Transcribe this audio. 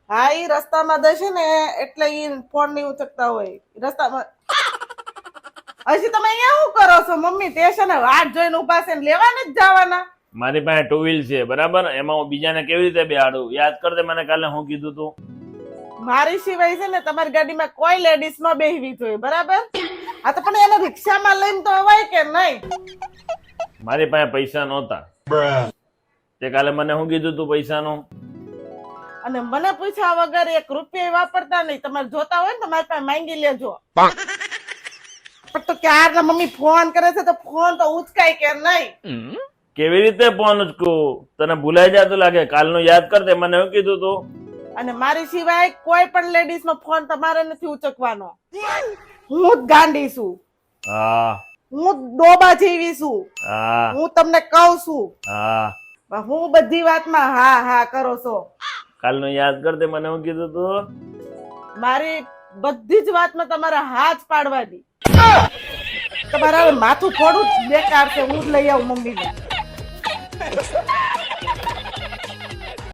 હા ઈ રસ્તામાં જશે ને એટલે ઈ ફોન નહીં ઉચકતા હોય રસ્તામાં. હજી તમે અહીંયા શું કરો છો મમ્મી? તે છે ને વાટ જોઈને ઉભા છે ને લેવા નથી જવાના? મારી પાસે ટુ વ્હીલ છે બરાબર, એમાં હું બીજાને કેવી રીતે બેહાડું? યાદ કર દે મને કાલે હું કીધું તું. મારી સિવાય છે ને તમારી ગાડીમાં કોઈ લેડીઝ ન બેહવી જોઈએ બરાબર? આ તો પણ એને રિક્ષામાં લઈને તો અવાય કે નહીં? મારી પાસે પૈસા નહોતા. તે કાલે મને શું કીધું તું પૈસાનું? અને મને પૂછ્યા વગર 1 રૂપિયા વાપરતા નહીં. તમારે જોતા હોય ને તો મારી પાસે માંગી લેજો. પણ તો ક્યારના મમ્મી ફોન કરે છે તો ફોન તો ઉચકાય કે નહીં? કેવી રીતે ફોન ઉચકું? તને ભૂલાઈ જતું લાગે. કાલનું યાદ કર દે મને શું કીધું તું. અને મારી સિવાય કોઈ પણ લેડીઝ નો ફોન તમારે નથી ઉચકવાનો. હું જ ગાંડી છું, હા હું ડોબા જેવી છું, હા હું તમને કહું છું. હા. પણ હું બધી વાતમાં હા હા કરો છો. કાલનું યાદ કર દે મને શું કીધું તું. મારી બધી જ વાતમાં તમારા હાથ પાડવાની. તમારા હવે માથું થોડું જ બેકાર છે. હું જ લઈ આવું મમ્મીને.